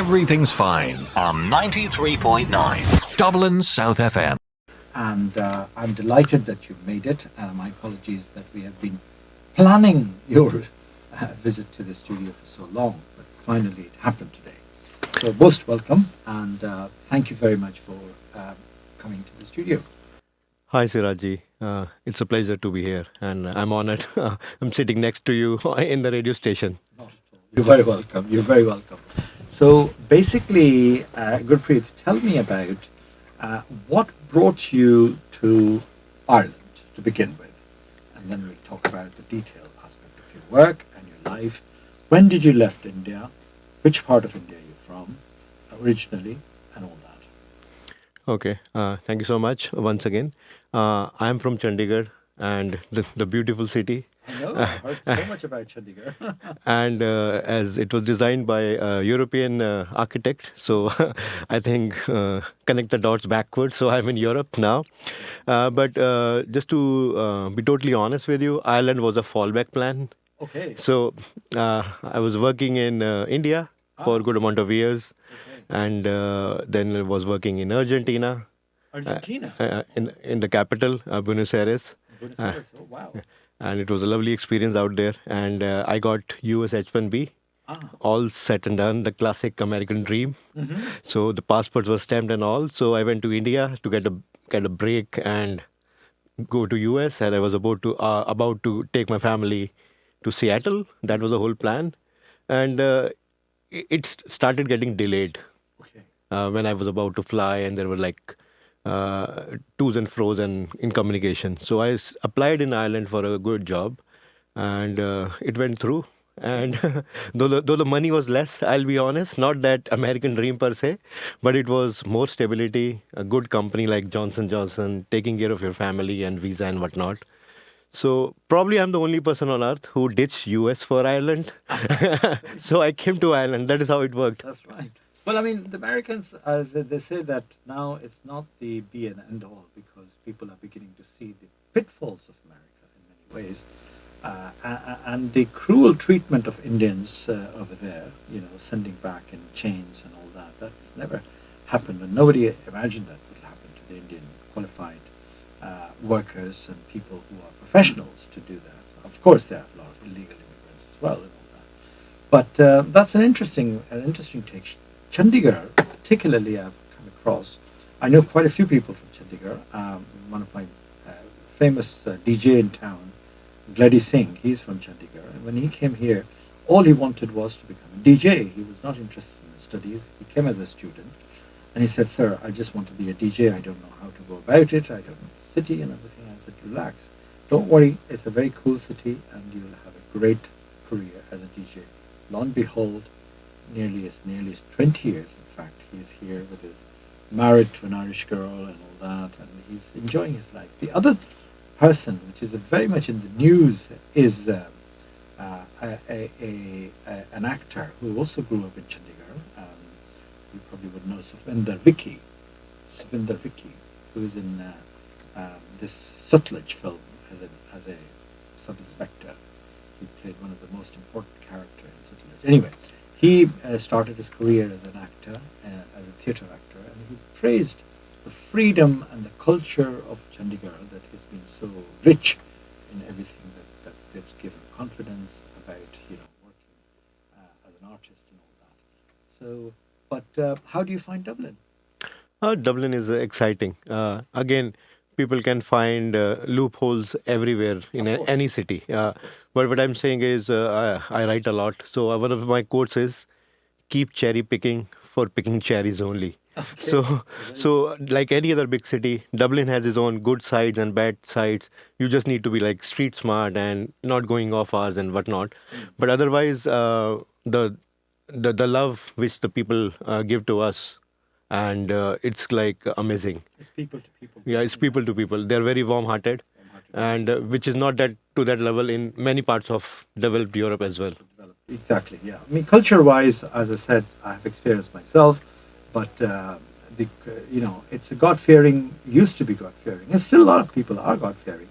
Everything's fine on 93.9 Dublin South FM. And I'm delighted that you made it. My apologies that we have been planning your visit to the studio for so long, but finally it happened today. So most welcome, and thank you very much for coming to the studio. Hi, Siraji. It's a pleasure to be here, and I'm honored. I'm sitting next to you in the radio station. Not at all. You're very welcome. You're very welcome. So basically, Gurpreet, tell me about what brought you to Ireland to begin with, and then we'll talk about the detailed aspect of your work and your life. When did you left India? Which part of India are you from originally, and all that? Okay, thank you so much once again. I'm from Chandigarh, and the beautiful city. I know, I've heard so much about Chandigarh. And as it was designed by a European architect, so I think connect the dots backwards. So I'm in Europe now. But just to be totally honest with you, Ireland was a fallback plan. Okay. So I was working in India for a good amount of years, and then I was working in Argentina. Argentina? In the capital, Buenos Aires. Buenos Aires, oh wow. And it was a lovely experience out there. And I got US H-1B, all set and done, the classic American dream. Mm-hmm. So the passports were stamped and all. So I went to India to get a break and go to US. And I was about to take my family to Seattle. That was the whole plan. And it started getting delayed. Okay. When I was about to fly, and there were like to's and fro's and in communication. So I applied in Ireland for a good job, and it went through. And though the money was less, I'll be honest, not that American dream per se, but it was more stability, a good company like Johnson Johnson, taking care of your family and visa and whatnot. So probably I'm the only person on earth who ditched US for Ireland. So I came to Ireland. That is how it worked. That's right. Well, I mean, the Americans, as they say that now it's not the be and end all, because people are beginning to see the pitfalls of America in many ways, and the cruel treatment of Indians over there, sending back in chains and all that. That's never happened, and nobody imagined that would happen to the Indian qualified workers and people who are professionals to do that. Of course, there are a lot of illegal immigrants as well and all that. But that's an interesting take. Chandigarh, particularly, I've come across. I know quite a few people from Chandigarh. One of my famous DJ in town, Singh, he's from Chandigarh. And when he came here, all he wanted was to become a DJ. He was not interested in his studies. He came as a student. And he said, "Sir, I just want to be a DJ. I don't know how to go about it. I don't know the city and everything." I said, "Relax. Don't worry. It's a very cool city, and you'll have a great career as a DJ." Lo and behold, nearly as 20 years, in fact, he's here with his married to an Irish girl and all that, and he's enjoying his life. The other person, which is very much in the news, is an actor who also grew up in Chandigarh. You probably would know Swinder Vicky, who is in this Sutlej film as a sub-inspector. He played one of the most important characters in Sutlej. Anyway, he started his career as an actor, as a theatre actor, and he praised the freedom and the culture of Chandigarh that has been so rich in everything that they've given confidence about, working as an artist and all that. So, but how do you find Dublin? Dublin is exciting. Again, people can find loopholes everywhere in any city. But what I'm saying is, I write a lot. So one of my quotes is, "Keep cherry picking for picking cherries only." Okay. So like any other big city, Dublin has its own good sides and bad sides. You just need to be like street smart and not going off hours and whatnot. But otherwise, the love which the people give to us, and it's like amazing. It's people to people. Yeah, it's people to people. They're very warm-hearted, and which is not that to that level in many parts of developed Europe as well. Exactly. Yeah. I mean, culture-wise, as I said, I have experienced myself, but it's a God-fearing. Used to be God-fearing, and still a lot of people are God-fearing,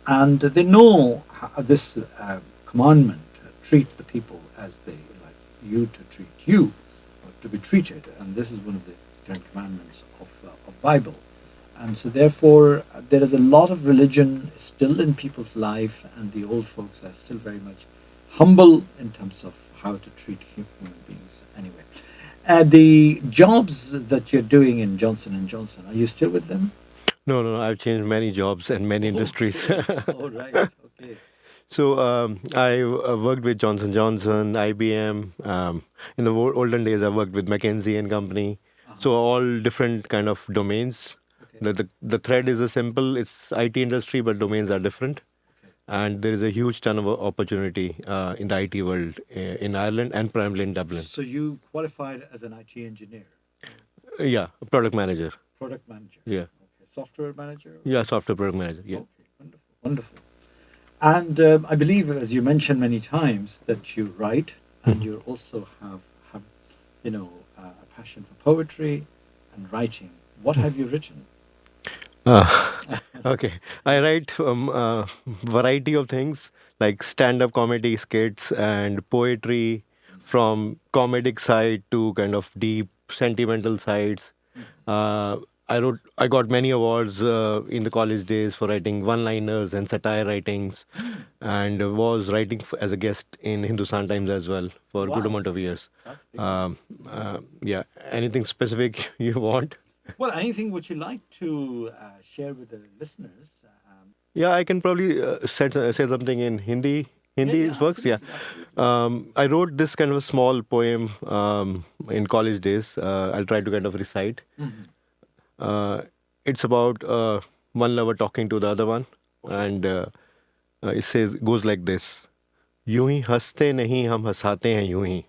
and they know how this commandment: treat the people as they like you to treat you, or to be treated, and this is one of the Ten Commandments of Bible. And so therefore, there is a lot of religion still in people's life, and the old folks are still very much humble in terms of how to treat human beings. Anyway, the jobs that you're doing in Johnson & Johnson, are you still with them? No. I've changed many jobs and many industries. Oh, right. Okay. So I worked with Johnson Johnson, IBM. In the olden days, I worked with McKinsey and Company. So all different kind of domains. Okay. The thread is a simple. It's IT industry, but domains are different. Okay. And there is a huge ton of opportunity in the IT world in Ireland and primarily in Dublin. So you qualified as an IT engineer, Yeah, product manager. product manager. Yeah. Okay. Software manager. Yeah, software product manager. Yeah. Okay. Wonderful. Wonderful. And I believe, as you mentioned many times, that you write and you also have a passion for poetry and writing. What have you written? Okay. I write variety of things like stand-up comedy skits and poetry from comedic side to kind of deep sentimental sides. Uh, I got many awards in the college days for writing one-liners and satire writings, and was writing as a guest in Hindustan Times as well for a good Wow. amount of years. That's big. Yeah. Anything specific you want? Well, anything would you like to share with the listeners? Yeah, I can probably say something in Hindi. Hindi works, yeah. Absolutely. I wrote this kind of a small poem in college days. I'll try to kind of recite. It's about one lover talking to the other one, and it goes like this: यूं ही हंसते नहीं हम हंसाते हैं यूं ही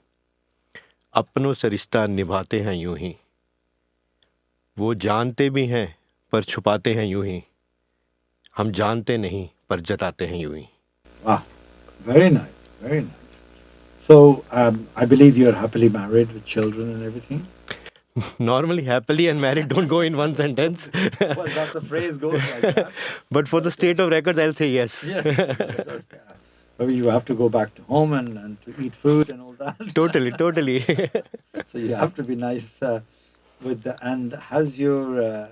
अपनों से रिश्ता निभाते हैं यूं ही वो जानते भी हैं पर छुपाते हैं यूं ही हम जानते नहीं पर जताते हैं यूं ही. Wow, very nice, very nice. So I believe you're happily married with children and everything. Normally, happily and married don't go in one sentence. Well, that's the phrase goes like that. But for the state of records, I'll say yes. Yes. Okay. Maybe you have to go back to home and to eat food and all that. Totally. So you have to be nice with the. And has your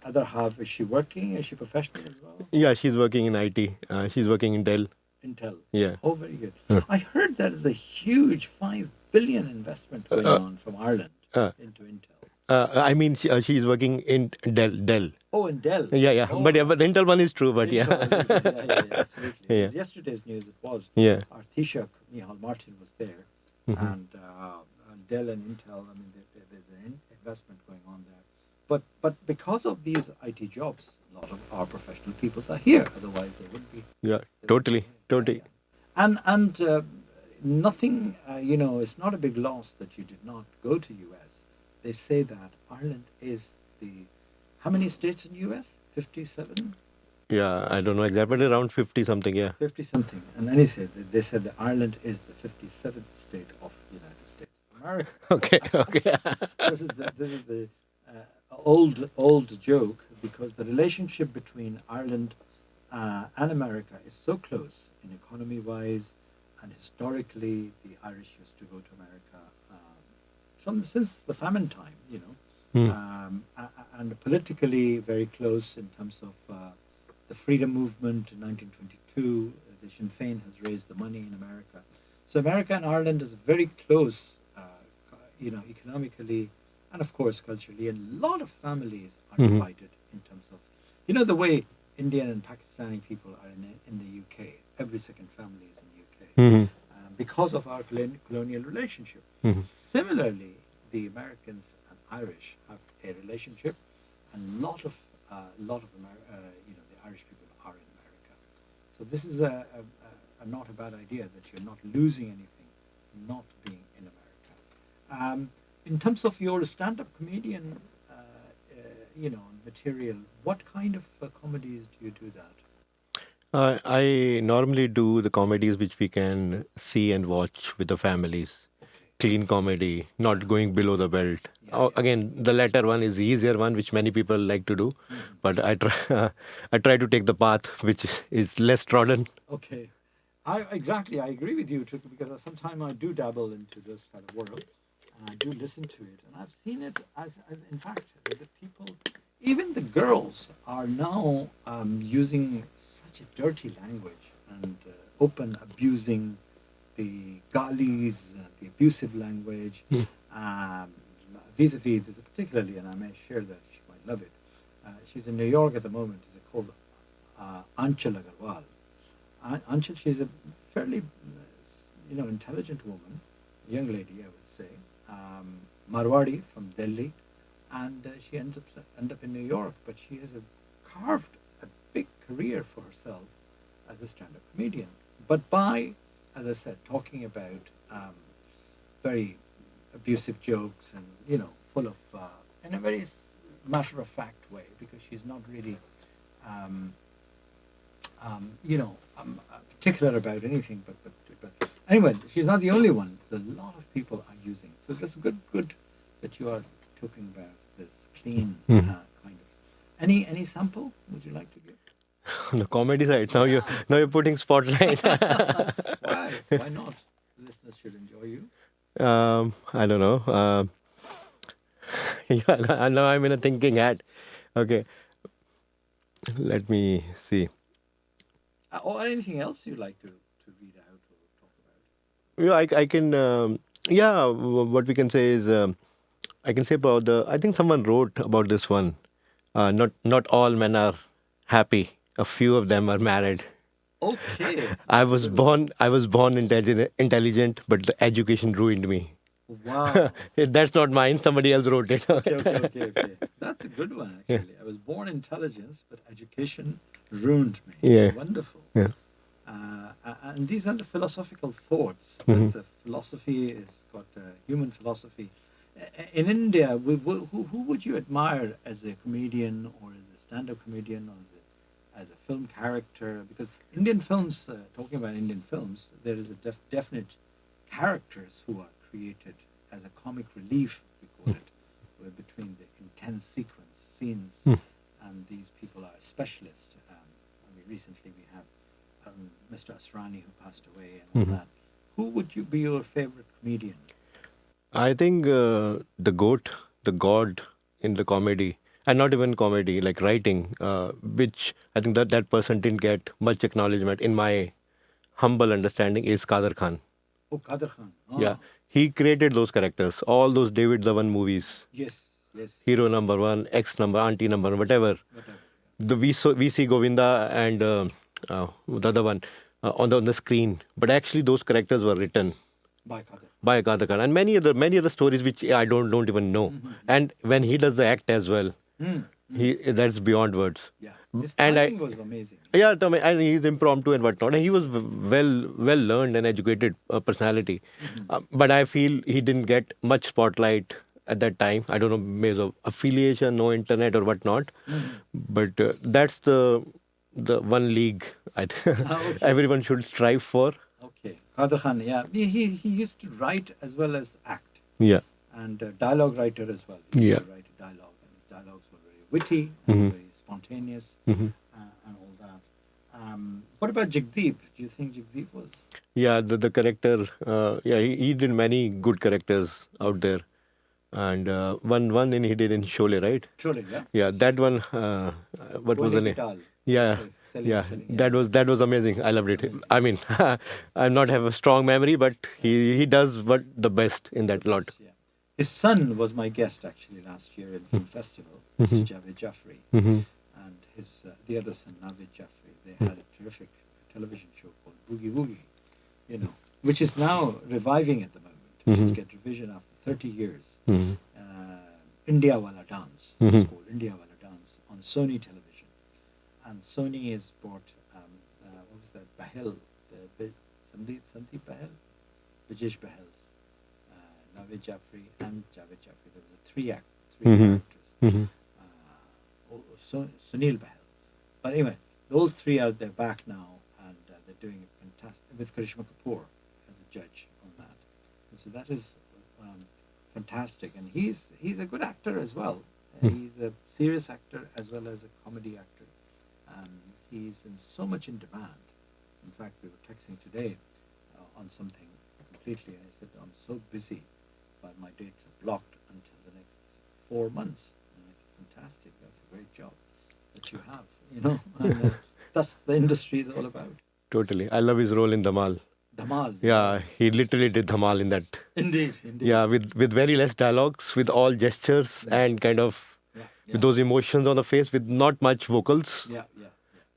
other half? Is she working? Is she professional as well? Yeah, she's working in IT. She's working in Dell. Intel. Yeah. Oh, very good. I heard there is a huge 5 billion investment going on from Ireland into Intel. I mean, she's working in Dell. Oh, in Dell. Yeah. Oh, But the Intel one is true, but yeah. Intel, yeah, absolutely. Yeah. Yesterday's news it was. Yeah. Our Taoiseach, Micheál Martin, was there, and Dell and Intel. I mean, there's an investment going on there. But because of these IT jobs, a lot of our professional peoples are here. Otherwise, they wouldn't be. Yeah, totally. And nothing. It's not a big loss that you did not go to US. They say that Ireland is the. How many states in US? 57. Yeah, I don't know exactly, but around 50 something, yeah. 50 something. And then they said that Ireland is the 57th state of the United States of America. Okay. This is the old joke, because the relationship between Ireland and America is so close in economy wise, and historically the Irish used to go to America since the famine time, and politically very close in terms of the freedom movement in 1922. The Sinn Féin has raised the money in America. So America and Ireland is very close, economically and of course culturally. And a lot of families are divided in terms of, the way Indian and Pakistani people are in the UK. Every second family is in the UK because of our colonial relationship. Similarly, the Americans and Irish have a relationship, and a lot of the Irish people are in America. So this is a not a bad idea, that you're not losing anything not being in America. In terms of your stand-up comedian, material, what kind of comedies do you do that? I normally do the comedies which we can see and watch with the families. Clean comedy, not going below the belt. Again, the latter one is the easier one, which many people like to do. But I try to take the path which is less trodden. Okay. I agree with you too, because sometimes I do dabble into this kind of world. and I do listen to it, and I've seen it in fact, the people, even the girls, are now using such a dirty language and open abusing the galis, the abusive language. Vis-a-vis, there's a particularly, and I may share that, she might love it. She's in New York at the moment. It's called Anchal Agarwal. Anchal, she's a fairly, intelligent woman, young lady, I would say, Marwadi from Delhi, and she ends up in New York. But she has carved a big career for herself as a stand-up comedian. But by, as I said, talking about very abusive jokes and full of in a very matter-of-fact way, because she's not really particular about anything. But anyway, she's not the only one. There's a lot of people are using. So it's good that you are talking about this clean kind of. Any sample would you like to give? On the comedy side, now you're putting spotlight. Why? Why not? Listeners should enjoy you. I don't know. Yeah, now I'm in a thinking hat. Okay, let me see. Or anything else you'd like to read out or talk about? Yeah, I can. What we can say is, I can say about the. I think someone wrote about this one. Not all men are happy. A few of them are married. Okay. I was born intelligent, but the education ruined me. Wow. That's not mine. Somebody else wrote it. Okay. That's a good one, actually. I was born intelligence, but education ruined me. Yeah. Wonderful. Yeah. And these are the philosophical thoughts. That's a philosophy. It's got human philosophy. In India, who would you admire as a comedian or as a stand-up comedian or as a film character? Because Indian films, talking about Indian films, there is a definite characters who are created as a comic relief, we call it, between the intense sequence scenes, and these people are specialists. Recently we have Mr. Asrani, who passed away, and all that. Who would you be your favorite comedian? I think the goat, the god in the comedy, and not even comedy, like writing, which I think that person didn't get much acknowledgement, in my humble understanding, is Kader Khan. Oh, Kader Khan. Oh. Yeah, he created those characters, all those David Zavan movies. Yes. Hero number one, X number, auntie number, whatever. We see Govinda and the other one on the screen, but actually those characters were written by Kader Khan, and many other stories which I don't even know. And when he does the act as well, that's beyond words. Yeah, his timing was amazing. Yeah, and he's impromptu and whatnot. And he was well learned and educated personality, but I feel he didn't get much spotlight at that time. I don't know, maybe of affiliation, no internet or whatnot. But that's the one league everyone should strive for. Okay, Kader Khan. Yeah, he used to write as well as act. Yeah, and dialogue writer as well. He used to write a dialogue, and his dialogues were very witty, and very spontaneous, and all that. What about Jagdeep? Do you think Jagdeep was? Yeah, the character. He did many good characters out there, and one he did in Sholay, right? Sholay, yeah. Yeah, that one. What was the name? Yeah. That was amazing. I loved it. I mean, I not have a strong memory, but he does what the best in that lot. Yeah. His son was my guest actually last year at Film Festival, Mr. Javed Jaffrey, and his the other son Navid Jaffrey. They had a terrific television show called Boogie Woogie, which is now reviving at the moment, which is get revision after 30 years. India Wala Dance, it's called India Wala Dance on Sony television. And Sony has bought, what was that, Bahel, Sandeep Bahel, Vijesh Bahel's, Navid Jaffrey and Javed Jaffrey. There was three characters. Sunil Bahel. But anyway, those three they're back now, and they're doing it fantastic, with Karishma Kapoor as a judge on that. And so that is fantastic. And he's a good actor as well. He's a serious actor as well as a comedy actor. He's so much in demand. In fact, we were texting today on something completely. I said, I'm so busy but my dates are blocked until the next 4 months. And I said, fantastic, that's a great job that you have, and that's the industry is all about. Totally. I love his role in Dhamal. Dhamal. Yeah, he literally did Dhamal in that. Indeed. Yeah, with very less dialogues, with all gestures and kind of with those emotions on the face, with not much vocals, Yeah.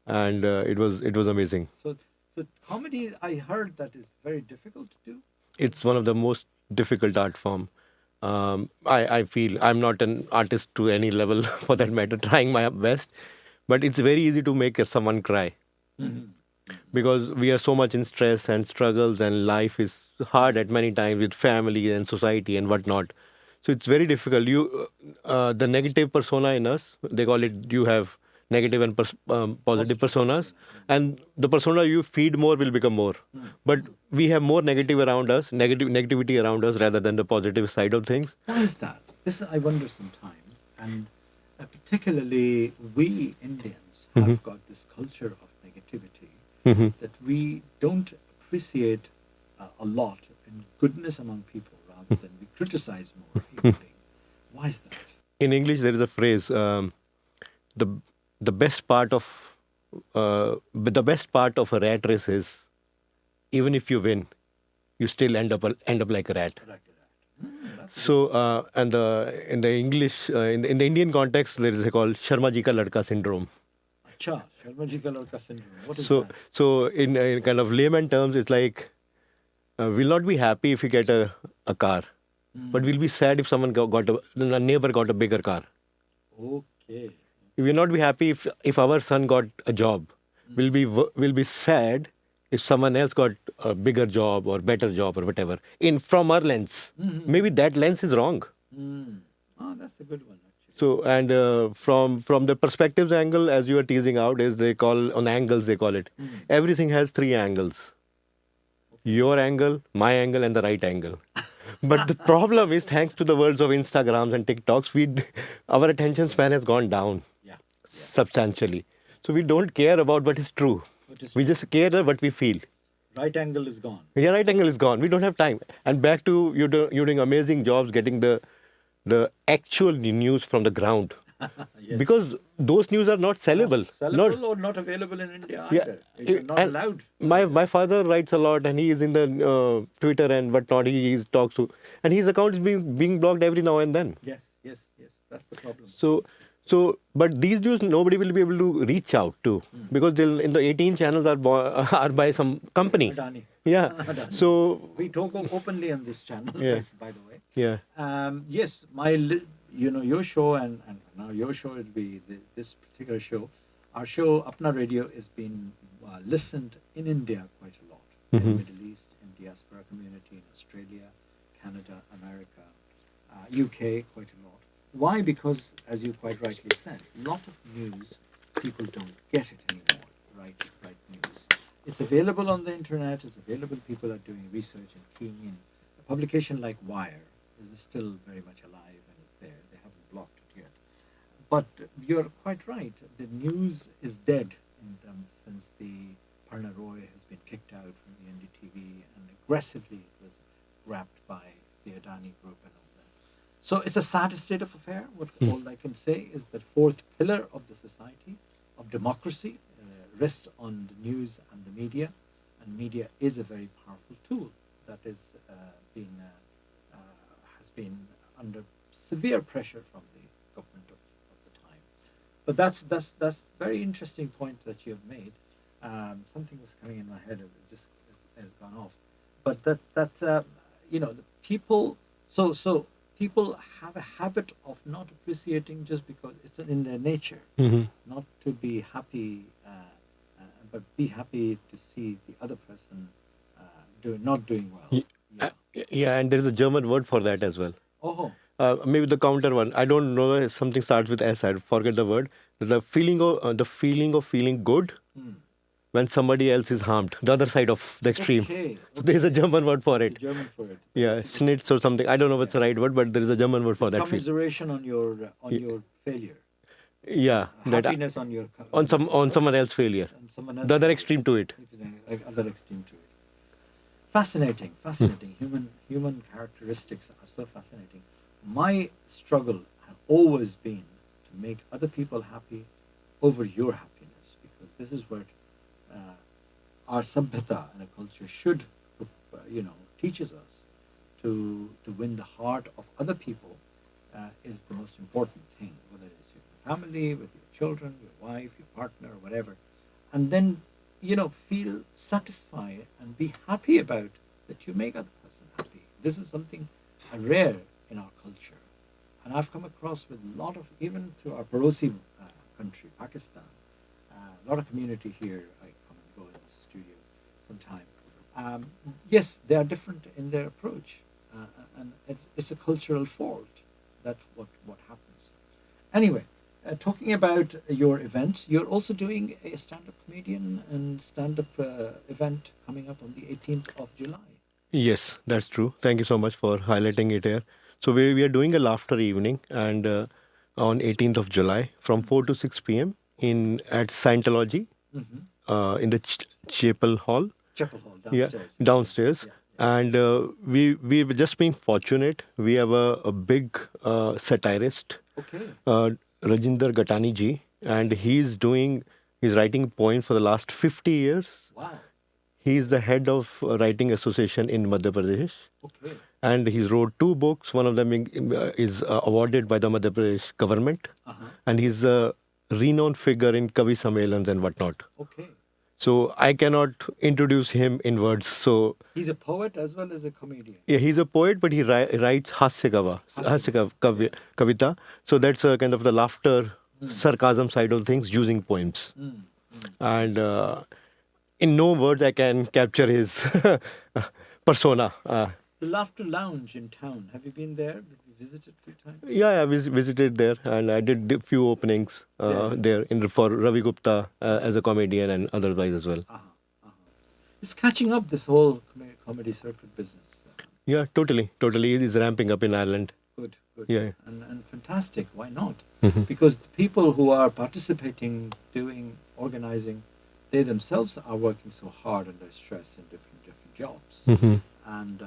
and it was amazing. So comedy, I heard that is very difficult to do. It's one of the most difficult art form. I feel I'm not an artist to any level for that matter, trying my best, but it's very easy to make someone cry because we are so much in stress and struggles, and life is hard at many times with family and society and whatnot. So it's very difficult. The negative persona in us, they call it. You have negative and positive personas, and the persona you feed more will become more. But we have more negativity around us rather than the positive side of things. Why is that? This I wonder sometimes, and particularly we Indians have got this culture of negativity that we don't appreciate a lot in goodness among people rather than we criticize more human being. Why is that? In English, there is a phrase: the best part of a rat race is even if you win, you still end up like a rat. Correct. So, and in the English, in the Indian context, there is a called Sharma Ji Ka Ladka syndrome. Acha, Sharma Ji Ka Ladka syndrome. What is So, that? so in kind of layman terms, it's like we'll not be happy if we get a car, but we'll be sad if someone a neighbor got a bigger car. Okay. We'll not be happy if our son got a job. We'll be sad if someone else got a bigger job or better job or whatever. From our lens, maybe that lens is wrong. Oh, that's a good one actually. So and from the perspectives angle, as you are teasing out, is they call on angles they call it. Everything has three angles: your angle, my angle, and the right angle. But the problem is, thanks to the worlds of Instagrams and TikToks, our attention span has gone down substantially. So we don't care about what is true. We just care about what we feel. Right angle is gone. Yeah, right angle is gone. We don't have time. And back to you're doing amazing jobs getting the actual news from the ground. Yes. Because those news are not sellable. Sellable or not available in India either. You're not and allowed. My father writes a lot, and he is in the Twitter and whatnot. He talks to, and his account is being blocked every now and then. Yes. That's the problem. So, but these news nobody will be able to reach out to because in the 18 channels are by some company. Adani. Yeah. Adani. So We talk openly on this channel, Yeah. yes, by the way. yeah. Yes, your show and now your show will be this particular show. Our show, Apna Radio, is being listened in India quite a lot. In the Middle East, in diaspora community, in Australia, Canada, America, UK, quite a lot. Why? Because, as you quite rightly said, a lot of news, people don't get it anymore, right news. It's available on the internet, it's available, people are doing research and keying in. A publication like Wire is still very much alive and is there. They haven't blocked it yet. But you're quite right, the news is dead in them since the Parna Roy has been kicked out from the NDTV and aggressively was grabbed by the Adani group and all that. So it's a sad state of affair. All I can say is that fourth pillar of the society, of democracy, rests on the news and the media, and media is a very powerful tool that is has been under severe pressure from the government of the time. But that's very interesting point that you have made. Something was coming in my head, it just has gone off. But the people. So people have a habit of not appreciating just because it's in their nature, not to be happy, but be happy to see the other person not doing well. Yeah, and there is a German word for that as well. Oh, Maybe the counter one. I don't know. If something starts with S. I forget the word. The feeling of feeling good when somebody else is harmed. The other side of the extreme. okay. There is a German word for it. German for it. Yeah, Schnitz or something. I don't know what's the right word, but there is a German word for that. Commiseration on your failure. Yeah, Happiness on your on someone else's failure. on someone else. The other extreme to it. Other extreme to it. Fascinating, fascinating. Human characteristics are so fascinating. My struggle has always been to make other people happy over your happiness, because this is what our sabhyata and a culture should, teaches us to win the heart of other people is the most important thing, whether it's your family, with your children, your wife, your partner, or whatever, and then feel satisfied and be happy about that you make other person happy. This is something rare in our culture, and I've come across with a lot of, even to our Parosi country, Pakistan, a lot of community here. I come and go in the studio sometime. Yes, they are different in their approach, and it's a cultural fault. That's what happens. Anyway, talking about your events, you're also doing a stand-up comedian and stand-up event coming up on the 18th of July. Yes, that's true. Thank you so much for highlighting it here. So we are doing a laughter evening, and on 18th of July from 4 to 6 p.m. in at Scientology in the Chapel Hall. Chapel Hall Yeah, downstairs. downstairs. Yeah. And we've just been fortunate. We have a big satirist, Okay. Rajinder Gatani ji, and he's writing poems for the last 50 years. Wow. He's the head of writing association in Madhya Pradesh, Okay. and he's wrote 2 books. One of them is awarded by the Madhya Pradesh government, and he's a renowned figure in Kavi Sammelans and whatnot. Okay. So I cannot introduce him in words. So He's a poet as well as a comedian. yeah, he's a poet, but he writes kavita. So that's kind of the laughter, sarcasm side of things using poems. And in no words I can capture his persona. The Laughter Lounge in town. Have you been there? Did you visit it a few times? Yeah, I visited there, and I did a few openings there for Ravi Gupta as a comedian and otherwise as well. It's catching up, this whole comedy circuit business. Yeah, totally. It is ramping up in Ireland. Good. Yeah. And fantastic. Why not? Because the people who are participating, doing, organizing, they themselves are working so hard under stress in different jobs. And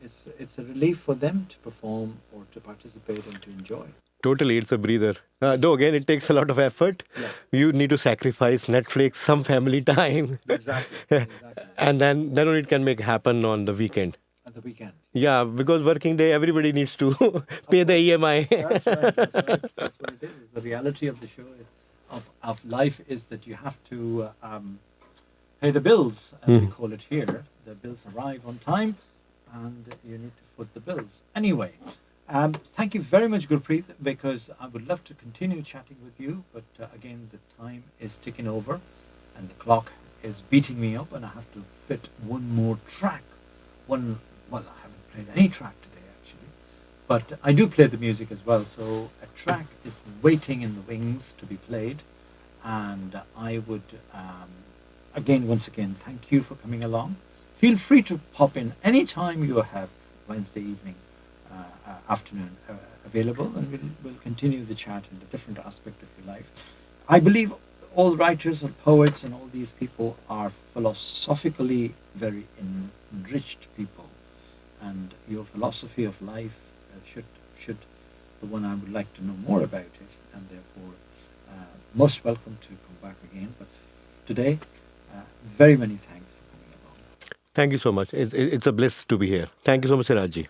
it's a relief for them to perform or to participate and to enjoy. Totally, it's a breather. Though again, it takes a lot of effort. Yeah. You need to sacrifice Netflix, some family time. Exactly. And then only it can make happen on the weekend. At the weekend. Yeah, because working day, everybody needs to pay the EMI. That's right. That's what it is. The reality of the show of life is that you have to pay the bills, as we call it here. The bills arrive on time, and you need to foot the bills. Anyway, thank you very much, Gurpreet, because I would love to continue chatting with you, but again, the time is ticking over, and the clock is beating me up, and I have to fit one more track. Well, I haven't played any track today, actually, but I do play the music as well, so a track is waiting in the wings to be played, and I would, once again, thank you for coming along. Feel free to pop in anytime you have Wednesday evening, afternoon available, and we'll continue the chat in the different aspect of your life. I believe all writers and poets and all these people are philosophically very enriched people, and your philosophy of life should the one I would like to know more about it, and therefore most welcome to come back again. But today, very many thanks for coming along. Thank you so much. It's a bliss to be here. Thank you so much, SIRAJ ji.